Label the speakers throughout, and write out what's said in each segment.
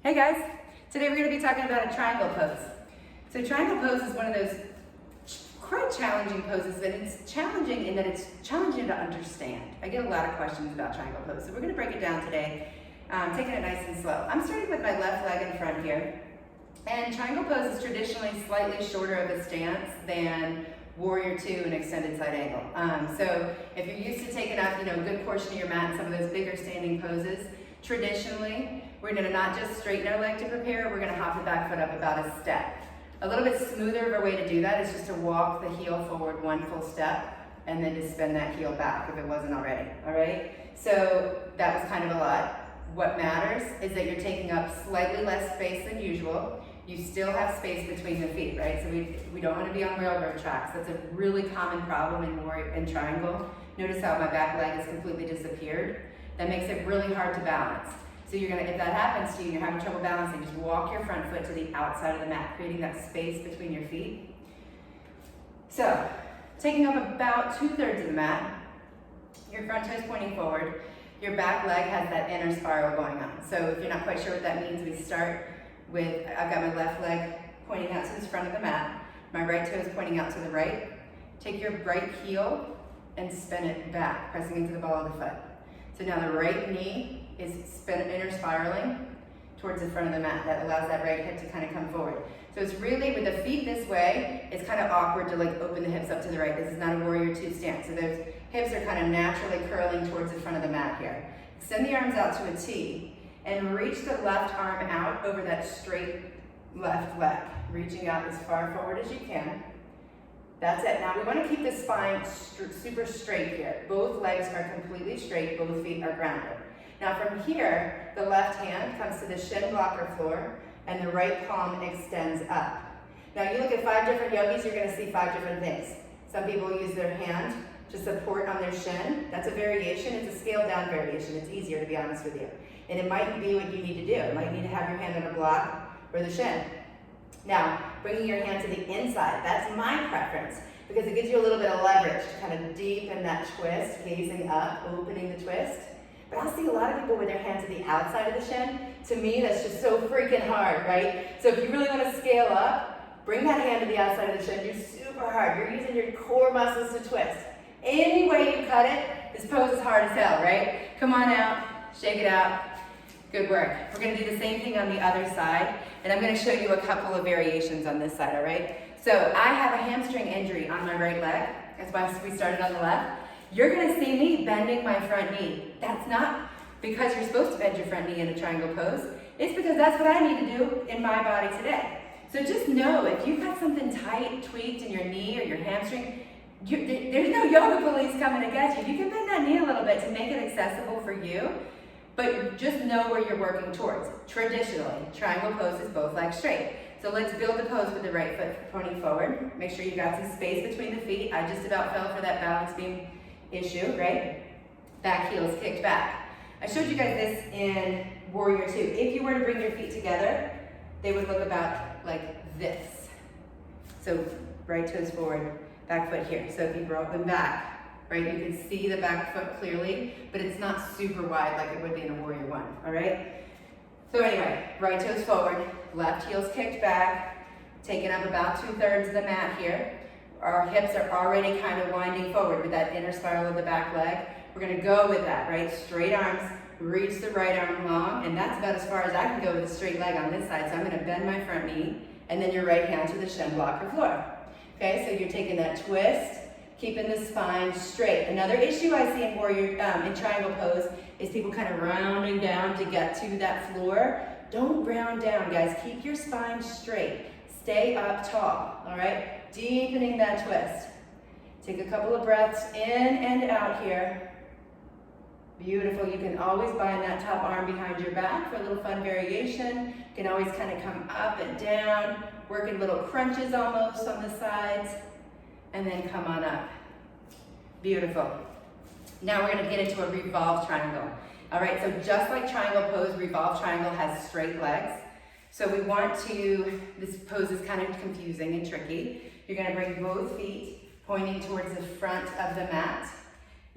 Speaker 1: Hey guys, today we're going to be talking about a triangle pose. So triangle pose is one of those quite challenging poses, and it's challenging in that it's challenging to understand. I get a lot of questions about triangle pose, so we're going to break it down today, taking it nice and slow. I'm starting with my left leg in front here, and triangle pose is traditionally slightly shorter of a stance than warrior two and extended side angle. So if you're used to taking up, a good portion of your mat in some of those bigger standing poses, traditionally, we're going to not just straighten our leg to prepare, we're going to hop the back foot up about a step. A little bit smoother of a way to do that is just to walk the heel forward one full step and then to spin that heel back if it wasn't already, all right? So that was kind of a lot. What matters is that you're taking up slightly less space than usual. You still have space between the feet, right? So we don't want to be on railroad tracks. That's a really common problem in triangle. Notice how my back leg has completely disappeared. That makes it really hard to balance. So you're gonna, if that happens to you and you're having trouble balancing, just walk your front foot to the outside of the mat, creating that space between your feet. So, taking up about 2/3 of the mat, your front toe is pointing forward, your back leg has that inner spiral going on. So if you're not quite sure what that means, we start with, I've got my left leg pointing out to the front of the mat, my right toe is pointing out to the right. Take your right heel and spin it back, pressing into the ball of the foot. So now the right knee is inner spiraling towards the front of the mat. That allows that right hip to kind of come forward. So it's really, with the feet this way, it's kind of awkward to open the hips up to the right. This is not a warrior two stance. So those hips are kind of naturally curling towards the front of the mat here. Extend the arms out to a T and reach the left arm out over that straight left leg. Reaching out as far forward as you can. That's it. Now we want to keep the spine super straight here. Both legs are completely straight, both feet are grounded. Now from here, the left hand comes to the shin blocker floor and the right palm extends up. Now you look at 5 different yogis, you're going to see 5 different things. Some people use their hand to support on their shin. That's a variation. It's a scaled down variation. It's easier, to be honest with you. And it might be what you need to do. You might need to have your hand on a block or the shin. Now, bringing your hand to the inside, that's my preference because it gives you a little bit of leverage to kind of deepen that twist, gazing up, opening the twist. But I'll see a lot of people with their hand to the outside of the shin. To me, that's just so freaking hard, right? So if you really want to scale up, bring that hand to the outside of the shin. You're super hard. You're using your core muscles to twist. Any way you cut it, this pose is hard as hell, right? Come on out, shake it out. Good work. We're going to do the same thing on the other side, and I'm going to show you a couple of variations on this side, all right? So I have a hamstring injury on my right leg. That's why we started on the left. You're going to see me bending my front knee. That's not because you're supposed to bend your front knee in a triangle pose. It's because that's what I need to do in my body today. So just know if you've got something tight, tweaked in your knee or your hamstring, there's no yoga police coming to get you. You can bend that knee a little bit to make it accessible for you. But just know where you're working towards. Traditionally, triangle pose is both legs straight. So let's build the pose with the right foot pointing forward. Make sure you've got some space between the feet. I just about fell for that balance beam issue, right? Back heel is kicked back. I showed you guys this in warrior two. If you were to bring your feet together, they would look about like this. So right toes forward, back foot here. So if you brought them back, right, you can see the back foot clearly, but it's not super wide like it would be in a warrior one, all right? So anyway, right toes forward, left heel's kicked back, taking up about 2/3 of the mat here. Our hips are already kind of winding forward with that inner spiral of the back leg. We're gonna go with that, right? Straight arms, reach the right arm long, and that's about as far as I can go with a straight leg on this side. So I'm gonna bend my front knee, and then your right hand to the shin blocker floor. Okay, so you're taking that twist, keeping the spine straight. Another issue I see in in triangle pose is people kind of rounding down to get to that floor. Don't round down, guys. Keep your spine straight. Stay up tall, all right? Deepening that twist. Take a couple of breaths in and out here. Beautiful. You can always bind that top arm behind your back for a little fun variation. You can always kind of come up and down, working little crunches almost on the sides. And then come on up. Beautiful. Now we're going to get into a revolved triangle. All right, so just like triangle pose, revolved triangle has straight legs. So we want to, this pose is kind of confusing and tricky. You're going to bring both feet pointing towards the front of the mat.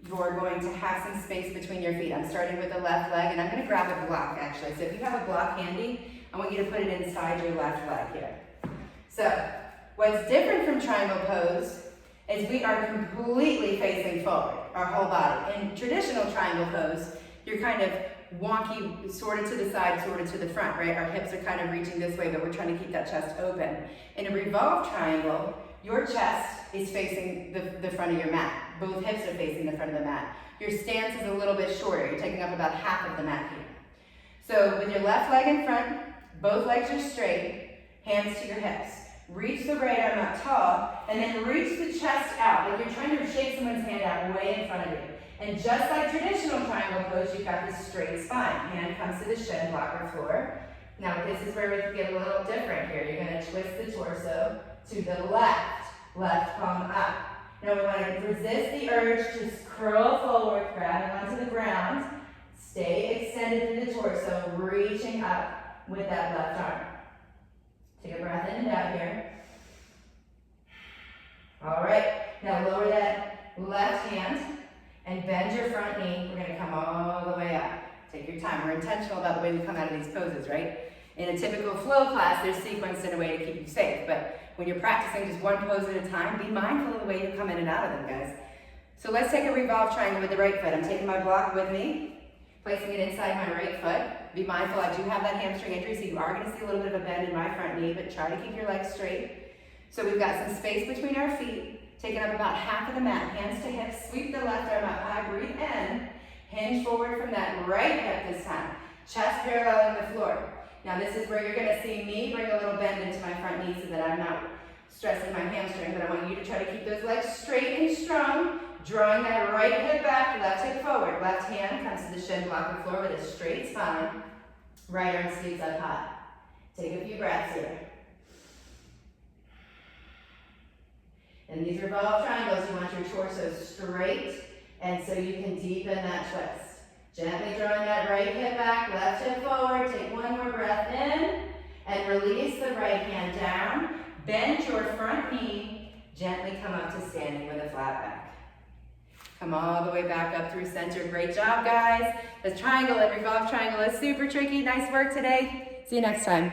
Speaker 1: You're going to have some space between your feet. I'm starting with the left leg, and I'm going to grab a block, actually. So if you have a block handy, I want you to put it inside your left leg here. So what's different from triangle pose is we are completely facing forward, our whole body. In traditional triangle pose, you're kind of wonky, sort of to the side, sort of to the front, right? Our hips are kind of reaching this way, but we're trying to keep that chest open. In a revolved triangle, your chest is facing the front of your mat. Both hips are facing the front of the mat. Your stance is a little bit shorter. You're taking up about half of the mat here. So with your left leg in front, both legs are straight, hands to your hips. Reach the right arm up tall, and then reach the chest out, like you're trying to shake someone's hand out way in front of you. And just like traditional triangle pose, you've got this straight spine. Hand comes to the shin blocker floor. Now this is where we can get a little different here. You're going to twist the torso to the left, left palm up. Now we want to resist the urge to curl forward, grabbing onto the ground. Stay extended through the torso, reaching up with that left arm. Take a breath in and out here. All right, now lower that left hand and bend your front knee. We're going to come all the way up. Take your time. We're intentional about the way we come out of these poses, right? In a typical flow class, they're sequenced in a way to keep you safe, but when you're practicing just one pose at a time, be mindful of the way you come in and out of them, guys. So let's take a revolved triangle with the right foot. I'm taking my block with me, placing it inside my right foot. Be mindful, I do have that hamstring injury, so you are going to see a little bit of a bend in my front knee, but try to keep your legs straight. So we've got some space between our feet, taking up about half of the mat, hands to hips, sweep the left arm up high, breathe in, hinge forward from that right hip this time, chest paralleling the floor. Now this is where you're going to see me bring a little bend into my front knee so that I'm not stressing my hamstring, but I want you to try to keep those legs straight and strong, drawing that right hip back, left hip forward. Left hand comes to the shin blocker floor with a straight spine. Right arm sleeves up high. Take a few breaths here. In these revolved triangles, you want your torso straight, and so you can deepen that twist. Gently drawing that right hip back, left hip forward. Take one more breath in, and release the right hand down. Bend your front knee. Gently come up to standing with a flat back. Come all the way back up through center. Great job, guys. This triangle and revolved triangle is super tricky. Nice work today. See you next time.